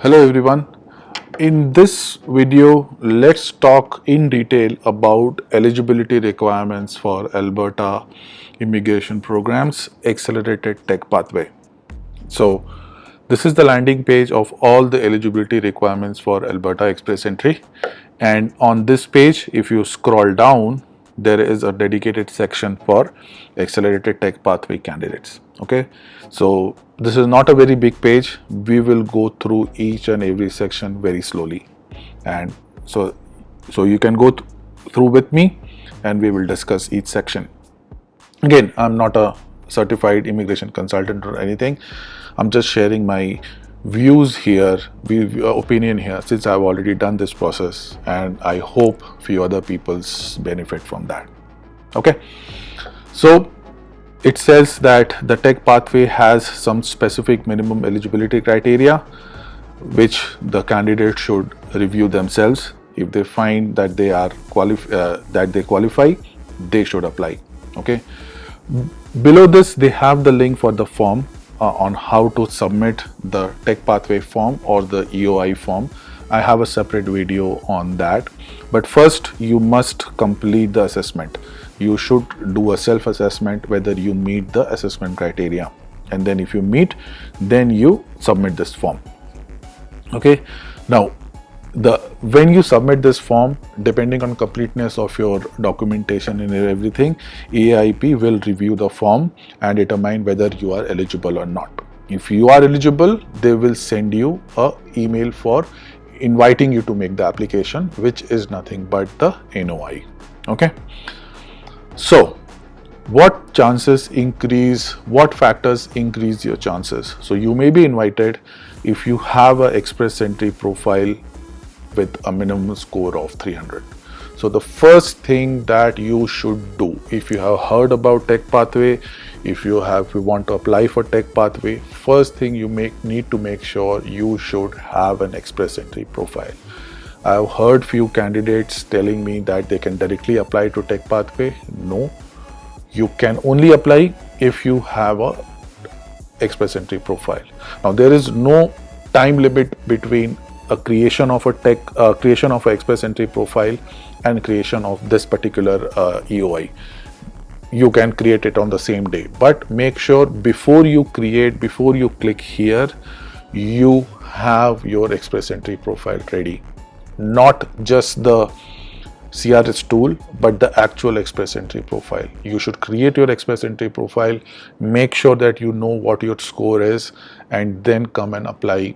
Hello everyone. In this video, let's talk in detail about eligibility requirements for Alberta immigration programs accelerated tech pathway. So this is the landing page of all the eligibility requirements for Alberta Express Entry, and on this page if you scroll down there is a dedicated section for accelerated tech pathway candidates. Okay, so this is not a very big page. We will go through each and every section very slowly, and so you can go through with me and we will discuss each section. Again, I'm not a certified immigration consultant or anything. I'm just sharing my views here, opinion here, since I've already done this process, and I hope few other people's benefit from that. Okay, so it says that the tech pathway has some specific minimum eligibility criteria which the candidate should review themselves. If they find that they are qualify, they should apply. Okay, below this they have the link for the form on how to submit the tech pathway form or the EOI form. I have a separate video on that, but first you must complete the assessment. You should do a self-assessment whether you meet the assessment criteria, and then if you meet, then you submit this form. Okay, now when you submit this form, depending on completeness of your documentation and everything, Aaip will review the form and determine whether you are eligible or not. If you are eligible, they will send you a email for inviting you to make the application, which is nothing but the NOI. Okay, so what factors increase your chances? So you may be invited if you have an express entry profile with a minimum score of 300. So the first thing that you should do, if you have heard about tech pathway, if you want to apply for tech pathway, first thing you need to make sure you should have an express entry profile. I've heard few candidates telling me that they can directly apply to tech pathway. No, you can express apply if you have a express entry profile. Now there is no time limit between a creation of a express entry profile and creation of this particular EOI. You can create it on the same day, but make sure before you click here, you have your express entry profile ready. Not just the CRS tool, but the actual express entry profile. You should create your express entry profile, make sure that you know what your score is, and then come and apply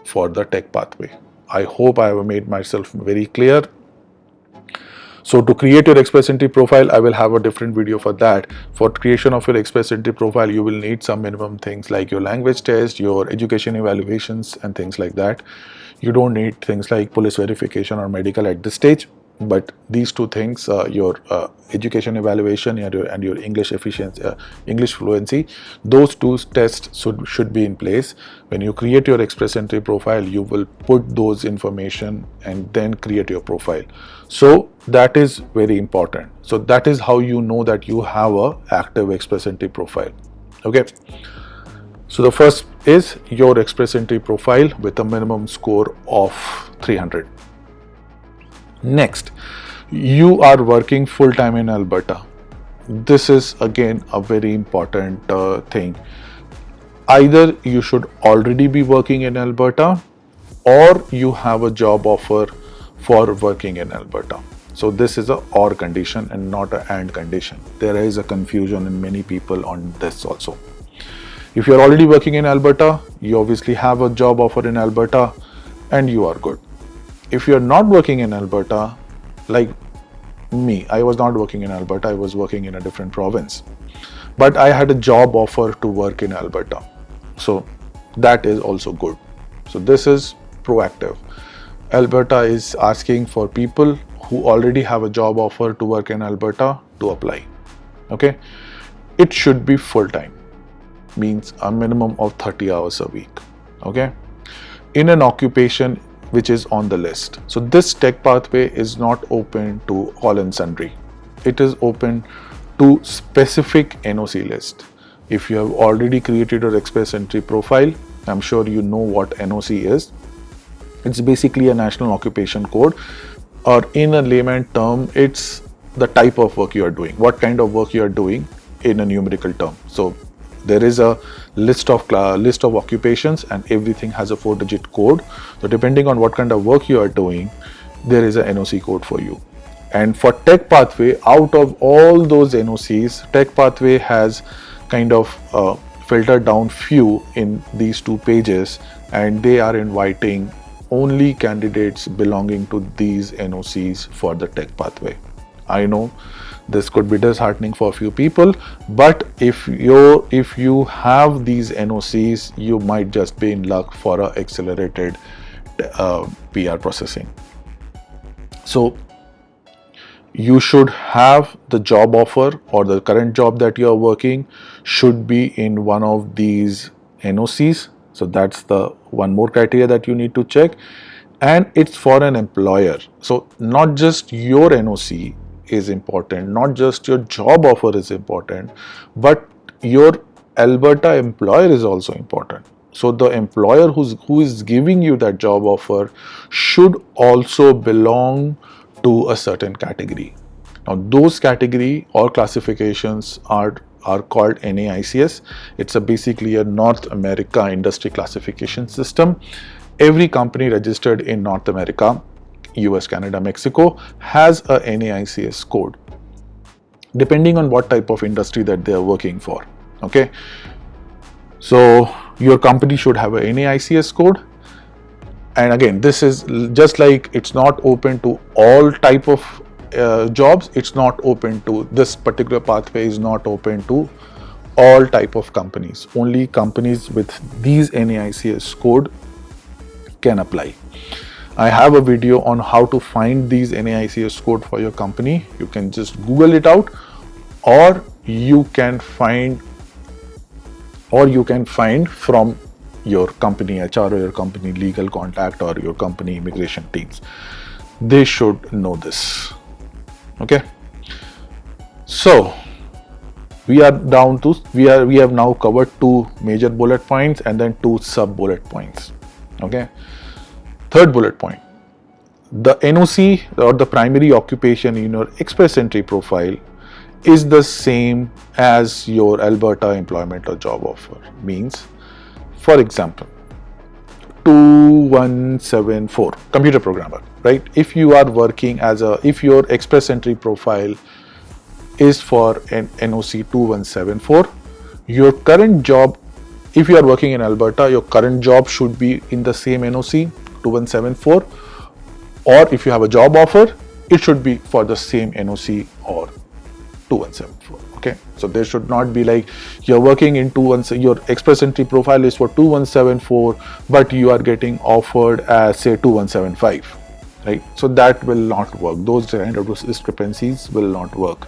for the tech pathway. I hope I have made myself very clear. So to create your express entry profile, I will have a different video for that. For creation of your express entry profile, you will need some minimum things like your language test, your education evaluations, and things like that. You don't need things like police verification or medical at this stage, but these two things, your education evaluation and your English efficiency, English fluency, those two tests should be in place. When you create your express entry profile, you will put those information and then create your profile. So that is very important. So that is how you know that you have a active express entry profile. Okay, so the first is your express entry profile with a minimum score of 300. Next, you are working full-time in Alberta. This is again a very important thing. Either you should already be working in Alberta or you have a job offer for working in Alberta. So this is a or condition and not an and condition. There is a confusion in many people on this also. If you're already working in Alberta, you obviously have a job offer in Alberta and you are good. If you're not working in Alberta, like me, I was not working in Alberta, I was working in a different province, but I had a job offer to work in Alberta. So that is also good. So this is proactive. Alberta is asking for people who already have a job offer to work in Alberta to apply. Okay, it should be full-time, means a minimum of 30 hours a week. Okay, in an occupation which is on the list. So this tech pathway is not open to all and sundry. It is open to specific NOC list. If you have already created your express entry profile, I'm sure you know what NOC is. It's basically a national occupation code, or in a layman term, it's the type of work you are doing, what kind of work you are doing in a numerical term. So there is a list of occupations, and everything has a 4-digit code. So depending on what kind of work you are doing, there is a NOC code for you. And for Tech Pathway, out of all those NOCs, Tech Pathway has kind of filtered down few in these 2 pages, and they are inviting only candidates belonging to these NOCs for the Tech Pathway. I know this could be disheartening for a few people, but if you have these NOCs, you might just be in luck for a accelerated PR processing. So you should have the job offer, or the current job that you are working should be in one of these NOCs. So that's the one more criteria that you need to check, and it's for an employer. So not just your NOC is important, not just your job offer is important, but your Alberta employer is also important. So the employer who is giving you that job offer should also belong to a certain category. Now those category or classifications are called NAICS. It's basically a North America industry classification system. Every company registered in North America, US, Canada, Mexico, has a NAICS code, depending on what type of industry that they are working for. Okay, so your company should have a NAICS code. And again, this is just like it's not open to all type of jobs. It's not open to, this particular pathway is not open to all type of companies. Only companies with these NAICS code can apply. I have a video on how to find these NAICS code for your company. You can just Google it out, or you can find from your company HR or your company legal contact or your company immigration teams. They should know this. Okay, so we are down to we have now covered 2 major bullet points and then 2 sub bullet points. Okay, third bullet point, the NOC or the primary occupation in your express entry profile is the same as your Alberta employment or job offer. Means, for example, 2174 computer programmer, right? If you are working if your express entry profile is for an NOC 2174, your current job, if you are working in Alberta, your current job should be in the same NOC 2174, or if you have a job offer, it should be for the same NOC or 2174. Okay, so there should not be like you're working in your express entry profile is for 2174, but you are getting offered as say 2175, right? So that will not work. Those kind of discrepancies will not work.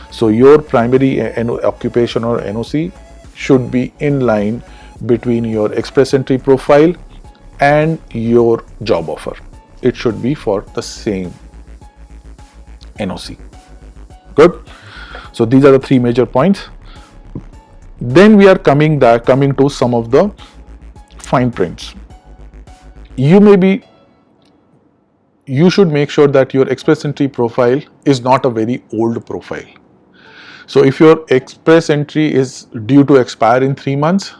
So your primary occupation or NOC should be in line between your express entry profile and your job offer. It should be for the same NOC. Good. So these are the 3 major points. Then we are coming to some of the fine prints. You should make sure that your express entry profile is not a very old profile. So if your express entry is due to expire in 3 months,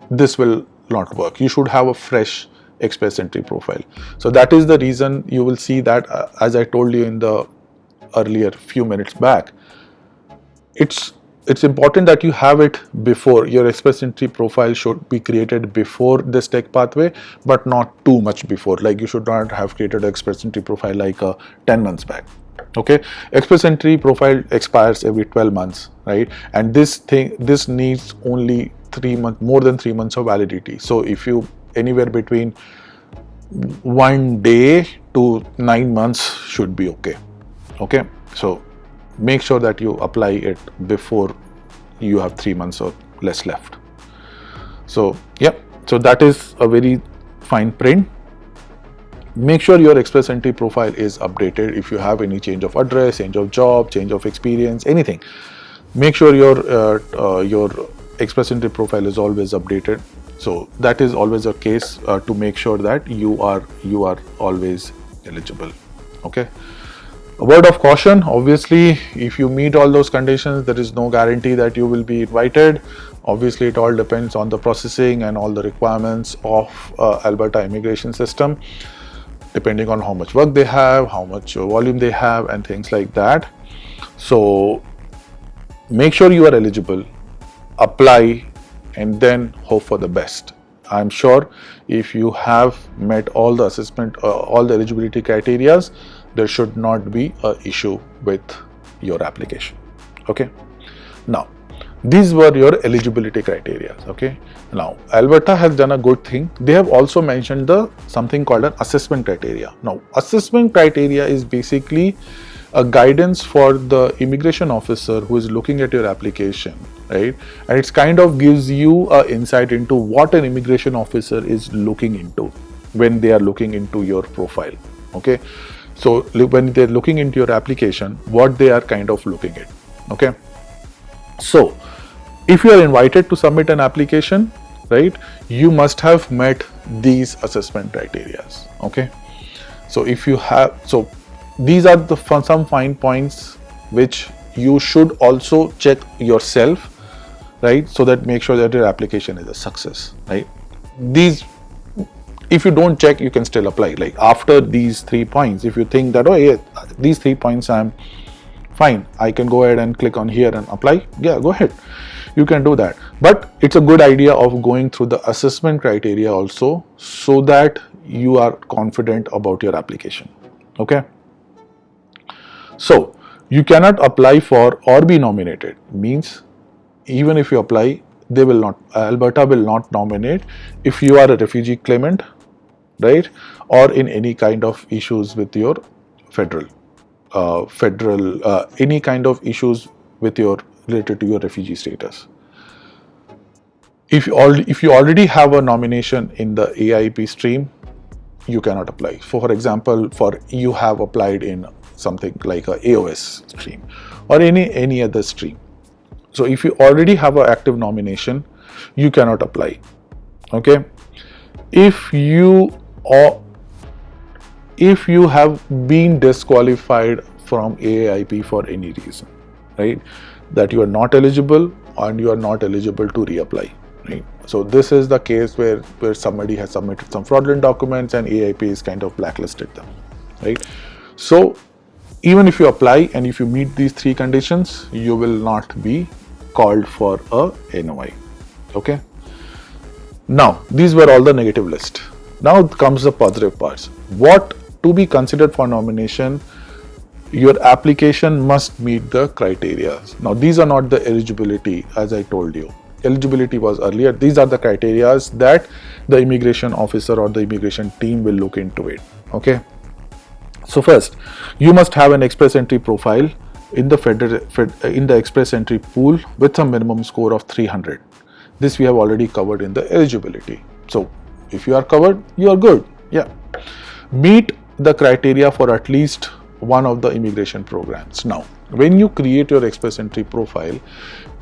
this will not work. You should have a fresh express entry profile. So that is the reason you will see that as I told you in the earlier few minutes back, it's important that you have it before. Your express entry profile should be created before this tech pathway, but not too much before. Like you should not have created an express entry profile like 10 months back. Okay, express entry profile expires every 12 months, right? And this needs only 3 months, more than 3 months of validity. So if you anywhere between 1 day to 9 months should be okay. Okay, so make sure that you apply it before you have 3 months or less left. So yeah, so that is a very fine print. Make sure your express entry profile is updated. If you have any change of address, change of job, change of experience, anything, make sure your express entry profile is always updated. So that is always a case to make sure that you are always eligible. Okay. A word of caution, obviously, if you meet all those conditions, there is no guarantee that you will be invited. Obviously, it all depends on the processing and all the requirements of Alberta immigration system, depending on how much work they have, how much volume they have, and things like that. So make sure you are eligible, apply, and then hope for the best. I'm sure if you have met all the assessment, all the eligibility criteria, there should not be an issue with your application. Okay. Now, these were your eligibility criteria. Okay. Now, Alberta has done a good thing. They have also mentioned something called an assessment criteria. Now, assessment criteria is basically a guidance for the immigration officer who is looking at your application, right? And it kind of gives you an insight into what an immigration officer is looking into when they are looking into your profile. Okay. So when they're looking into your application, what they are kind of looking at. Okay. So if you are invited to submit an application, right, you must have met these assessment criteria. Okay. So if you have, so these are some fine points which you should also check yourself, right? So that make sure that your application is a success, right? These, if you don't check, you can still apply. Like after these 3 points, if you think that, oh yeah, these 3 points I'm fine, I can go ahead and click on here and apply. Yeah, go ahead. You can do that. But it's a good idea of going through the assessment criteria also, so that you are confident about your application. Okay. So you cannot apply for or be nominated. Means even if you apply, they will not, Alberta will not nominate if you are a refugee claimant, right, or in any kind of issues with your federal any kind of issues with your related to your refugee status. If you already have a nomination in the Aaip stream, you cannot apply. For example, you have applied in something like a AOS stream or any other stream. So if you already have an active nomination, you cannot apply. Okay. If you have been disqualified from Aaip for any reason, right, that you are not eligible and you are not eligible to reapply, right? So this is the case where somebody has submitted some fraudulent documents and Aaip is kind of blacklisted them, right? So even if you apply and if you meet these 3 conditions, you will not be called for a NOI. Okay. Now, these were all the negative list. Now comes the positive parts. What to be considered for nomination? Your application must meet the criteria. Now, these are not the eligibility, as I told you. Eligibility was earlier. These are the criteria that the immigration officer or the immigration team will look into it. Okay. So first, you must have an express entry profile in the express entry pool with a minimum score of 300. This we have already covered in the eligibility. So if you are covered, you are good. Yeah. Meet the criteria for at least one of the immigration programs. Now, when you create your express entry profile,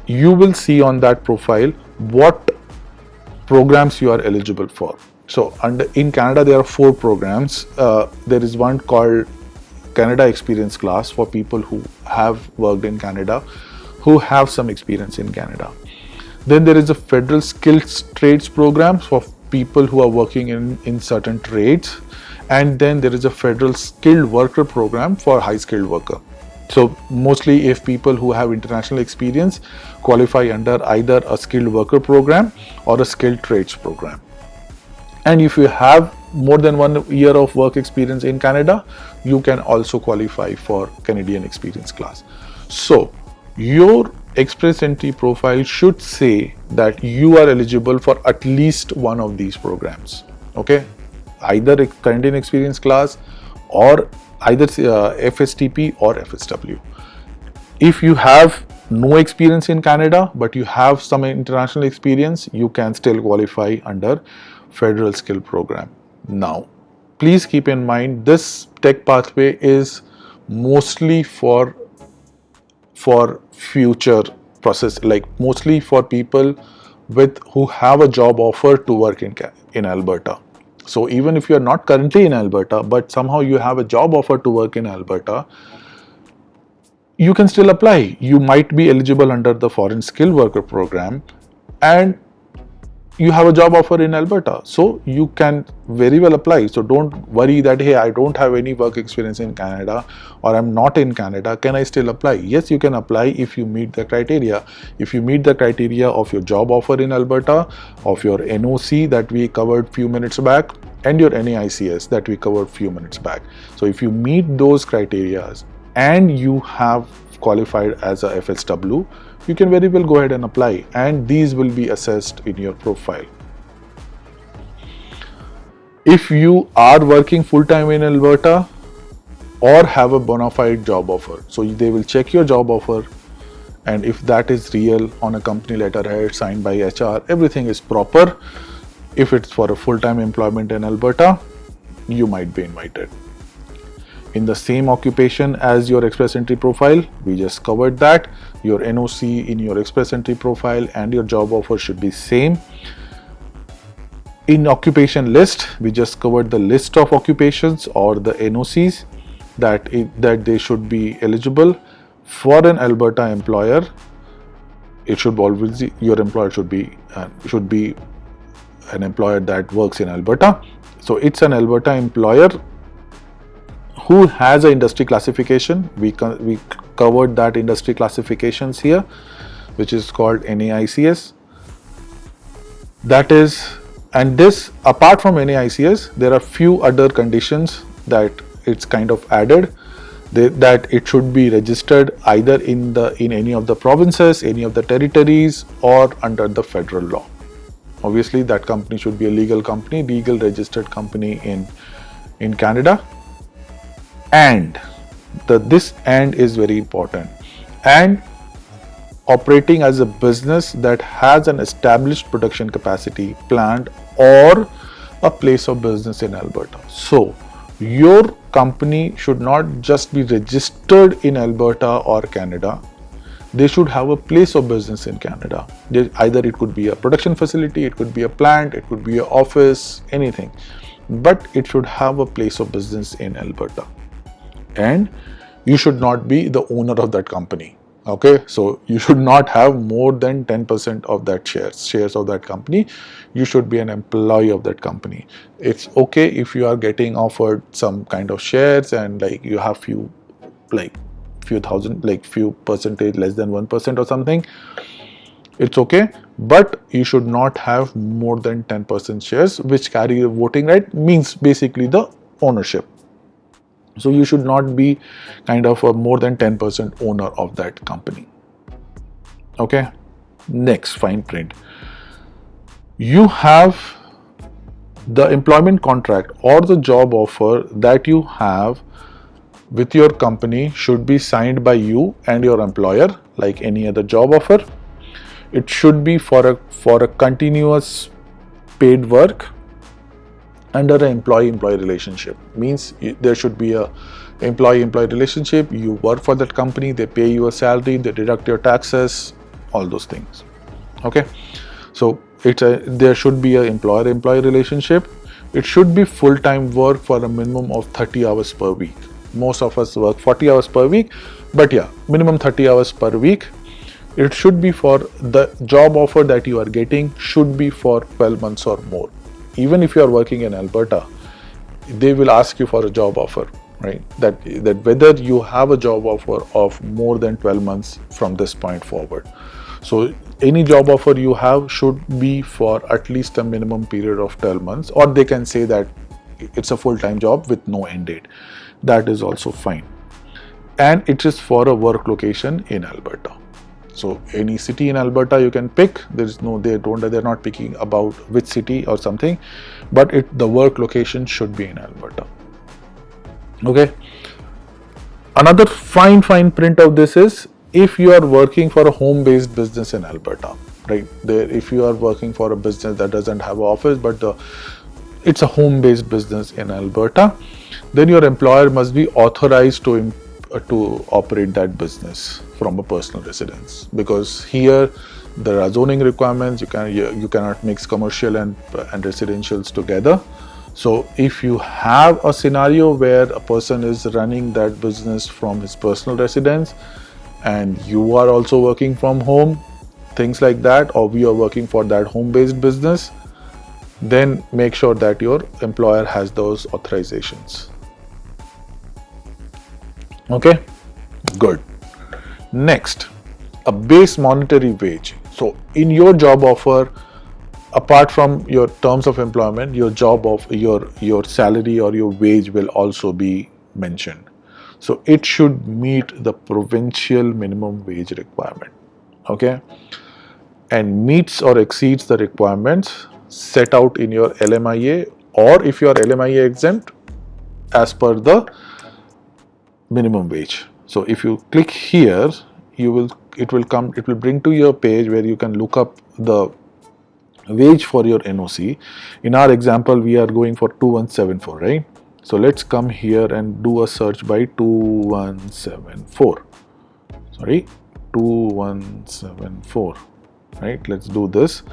you will see on that profile what programs you are eligible for. So in Canada, there are 4 programs. There is one called Canada Experience Class for people who have worked in Canada, who have some experience in Canada. Then there is a Federal Skills Trades program for people who are working in certain trades. And then there is a Federal Skilled Worker program for high skilled worker. So mostly if people who have international experience qualify under either a skilled worker program or a skilled trades program. And if you have more than 1 year of work experience in Canada, you can also qualify for Canadian Experience Class. So your express entry profile should say that you are eligible for at least one of these programs. Okay, either a Canadian Experience Class or either FSTP or FSW. If you have no experience in Canada but you have some international experience, you can still qualify under Federal Skill Program. Now, please keep in mind this tech pathway is mostly for future process, like mostly for people who have a job offer to work in Alberta. So even if you are not currently in Alberta, but somehow you have a job offer to work in Alberta, you can still apply. You might be eligible under the Foreign Skilled Worker Program, and you have a job offer in Alberta, so you can very well apply. So don't worry that, hey, I don't have any work experience in Canada, or I'm not in Canada, can I still apply? Yes, you can apply if you meet the criteria. If you meet the criteria of your job offer in Alberta, of your NOC that we covered few minutes back, and your NAICS that we covered few minutes back. So if you meet those criteria and you have qualified as a FSW, you can very well go ahead and apply, and these will be assessed in your profile. If you are working full-time in Alberta or have a bona fide job offer, so they will check your job offer, and if that is real on a company letterhead signed by HR, everything is proper. If it's for a full-time employment in Alberta, you might be invited. In the same occupation as your express entry profile, we just covered that. Your NOC in your express entry profile and your job offer should be same. In occupation list, we just covered the list of occupations or the NOCs that they should be eligible for an Alberta employer. It should always, your employer should be an employer that works in Alberta. So it's an Alberta employer who has an industry classification. We covered that industry classifications here, which is called NAICS. That is, and this, apart from NAICS, there are few other conditions that it's kind of added, that it should be registered either in any of the provinces, any of the territories, or under the federal law. Obviously, that company should be a legal company, legal registered company in Canada. And this and is very important. And operating as a business that has an established production capacity, plant, or a place of business in Alberta. So your company should not just be registered in Alberta or Canada. They should have a place of business in Canada. Either it could be a production facility, it could be a plant, it could be an office, anything. But it should have a place of business in Alberta. And you should not be the owner of that company. Okay, so you should not have more than 10% of that shares of that company. You should be an employee of that company. It's okay if you are getting offered some kind of shares and like you have few thousand, like few percentage, less than 1% or something. It's okay, but you should not have more than 10% shares which carry a voting right, means basically the ownership. So you should not be kind of a more than 10% owner of that company. Okay, next fine print. You have the employment contract or the job offer that you have with your company should be signed by you and your employer like any other job offer. It should be for a continuous paid work under an employee-employee relationship. Means there should be a employee-employee relationship. You work for that company, they pay you a salary, they deduct your taxes, all those things. Okay, so there should be an employer-employee relationship. It should be full-time work for a minimum of 30 hours per week. Most of us work 40 hours per week, but yeah, minimum 30 hours per week. It should be for the job offer that you are getting should be for 12 months or more. Even if you are working in Alberta, they will ask you for a job offer, right? That whether you have a job offer of more than 12 months from this point forward. So any job offer you have should be for at least a minimum period of 12 months, or they can say that it's a full-time job with no end date. That is also fine. And it is for a work location in Alberta. So any city in Alberta you can pick. They're not picking about which city or something, but the work location should be in Alberta. Okay. Another fine print of this is if you are working for a home-based business in Alberta, right? If you are working for a business that doesn't have an office, but it's a home-based business in Alberta, then your employer must be authorized to operate that business from a personal residence, because here There are zoning requirements. You cannot mix commercial and residentials together. So if you have a scenario where a person is running that business from his personal residence and you are also working from home, things like that, or we are working for that home-based business, then make sure that your employer has those authorizations. Okay, good. Next, a base monetary wage. So in your job offer, apart from your terms of employment, your job of your salary or your wage will also be mentioned. So it should meet the provincial minimum wage requirement. Okay, and meets or exceeds the requirements set out in your LMIA, or if you are LMIA exempt, as per the minimum wage. So if you click here, it will bring to your page where you can look up the wage for your NOC. In our example, we are going for 2174, right? So let's come here and do a search by 2174. Sorry, 2174. Right? Let's do this.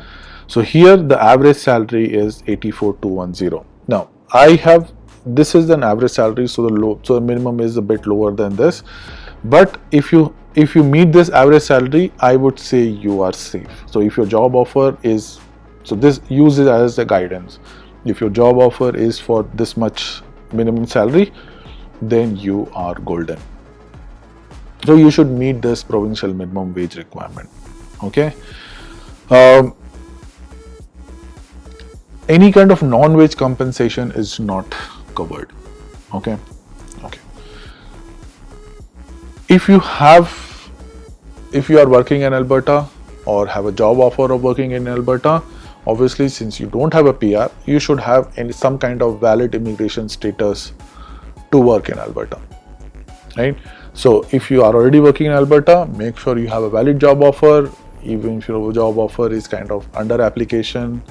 So here the average salary is 84,210. Now this is an average salary, so the minimum is a bit lower than this. But if you meet this average salary, I would say you are safe. So if your job offer is, so this use it as a guidance. If your job offer is for this much minimum salary, then you are golden. So you should meet this provincial minimum wage requirement. Okay. Any kind of non-wage compensation is not covered. Okay. If you are working in Alberta or have a job offer of working in Alberta, obviously since you don't have a PR, you should have some kind of valid immigration status to work in Alberta, right? So if you are already working in Alberta, make sure you have a valid job offer. Even if your job offer is kind of under application,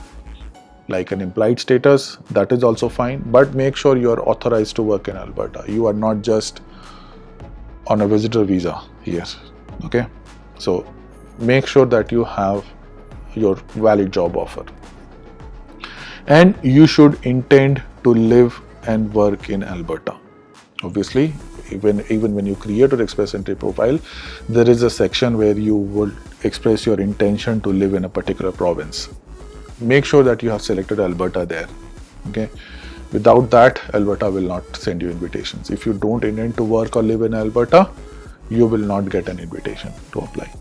like an implied status, that is also fine, but make sure you are authorized to work in Alberta. You are not just on a visitor visa here. Okay, so make sure that you have your valid job offer, and you should intend to live and work in Alberta. Obviously, even when you create your express entry profile, there is a section where you will express your intention to live in a particular province. Make sure that you have selected Alberta there. Okay, without that, Alberta will not send you invitations. If you don't intend to work or live in Alberta, you will not get an invitation to apply.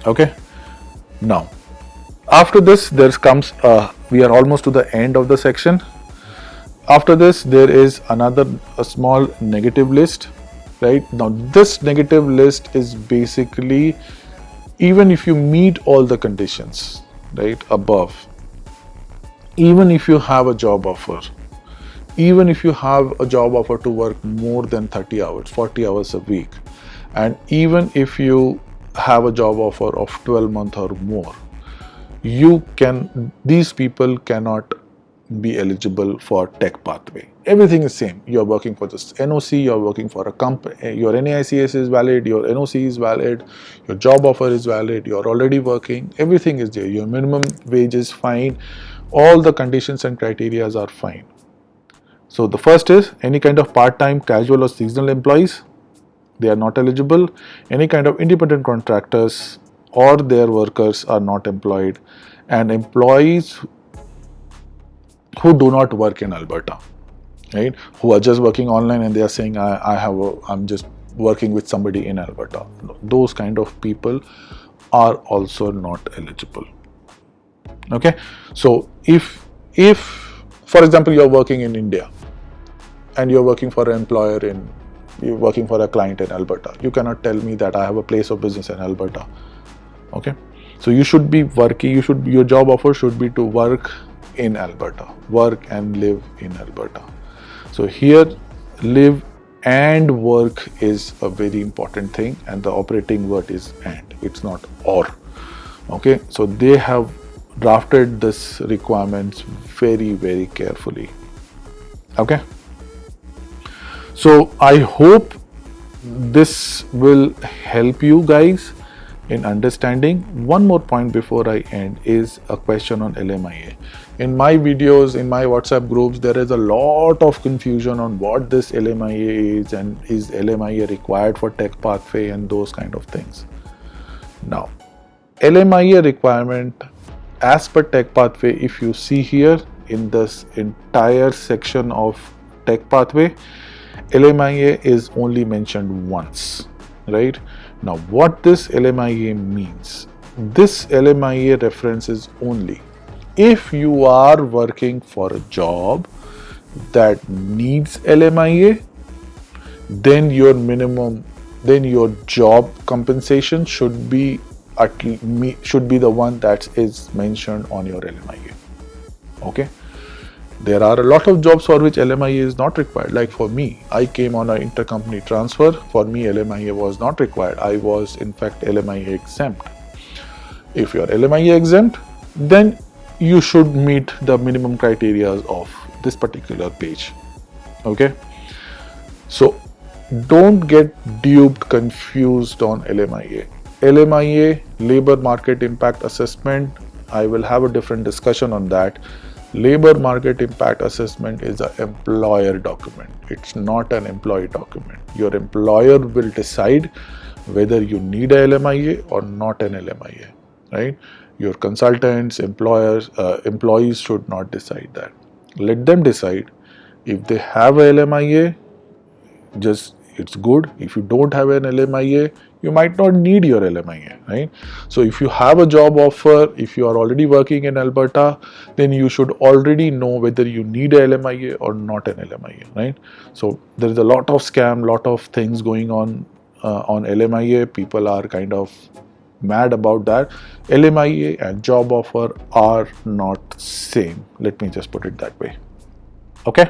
Okay, now after this we are almost to the end of the section. After this, there is a small negative list, right? Now this negative list is basically, even if you meet all the conditions, right, above, even if you have a job offer, even if you have a job offer to work more than 30 hours, 40 hours a week, and even if you have a job offer of 12 months or more, these people cannot be eligible for tech pathway. Everything is same. You are working for this NOC, you are working for a company, your NAICS is valid, your NOC is valid, your job offer is valid, you are already working, everything is there. Your minimum wage is fine, all the conditions and criteria are fine. So the first is any kind of part-time, casual or seasonal employees, they are not eligible. Any kind of independent contractors or their workers are not employed, and employees who do not work in Alberta, right? Who are just working online and they are saying I'm just working with somebody in Alberta. Those kind of people are also not eligible. Okay, so if for example you are working in India and you are working for an employer you're working for a client in Alberta, you cannot tell me that I have a place of business in Alberta. Okay, so you should be working, your job offer should be to work in Alberta, work and live in Alberta. So here, live and work is a very important thing, and the operating word is and, it's not or. Okay, so they have drafted this requirements very, very carefully. Okay, so I hope this will help you guys, in understanding. One more point before I end is a question on LMIA. In my videos, in my WhatsApp groups, there is a lot of confusion on what this LMIA is and is LMIA required for tech pathway and those kind of things. Now, LMIA requirement as per tech pathway, if you see here in this entire section of tech pathway, LMIA is only mentioned once, right? Now, what this LMIA means, this LMIA reference is only if you are working for a job that needs LMIA, then your minimum, then your job compensation should be the one that is mentioned on your LMIA. Okay. There are a lot of jobs for which LMIA is not required. Like for me, I came on an intercompany transfer. For me, LMIA was not required. I was in fact LMIA exempt. If you are LMIA exempt, then you should meet the minimum criteria of this particular page. Okay. So don't get duped, confused on LMIA. LMIA, Labor Market Impact Assessment, I will have a different discussion on that. Labor Market Impact Assessment is an employer document. It's not an employee document. Your employer will decide whether you need a LMIA or not an LMIA, right? Your consultants, employees should not decide that. Let them decide. If they have a LMIA, just it's good. If you don't have an LMIA, you might not need your LMIA, right? So if you have a job offer, if you are already working in Alberta, then you should already know whether you need a LMIA or not an LMIA, right? So there is a lot of scam, lot of things going on LMIA. People are kind of mad about that. LMIA and job offer are not same. Let me just put it that way. Okay.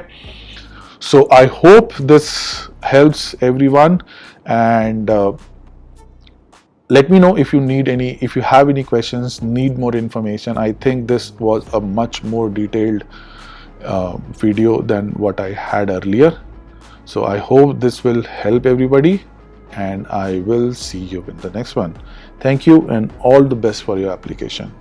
So I hope this helps everyone, and let me know if you need any, if you have any questions, need more information. I think this was a much more detailed video than what I had earlier. So I hope this will help everybody, and I will see you in the next one. Thank you and all the best for your application.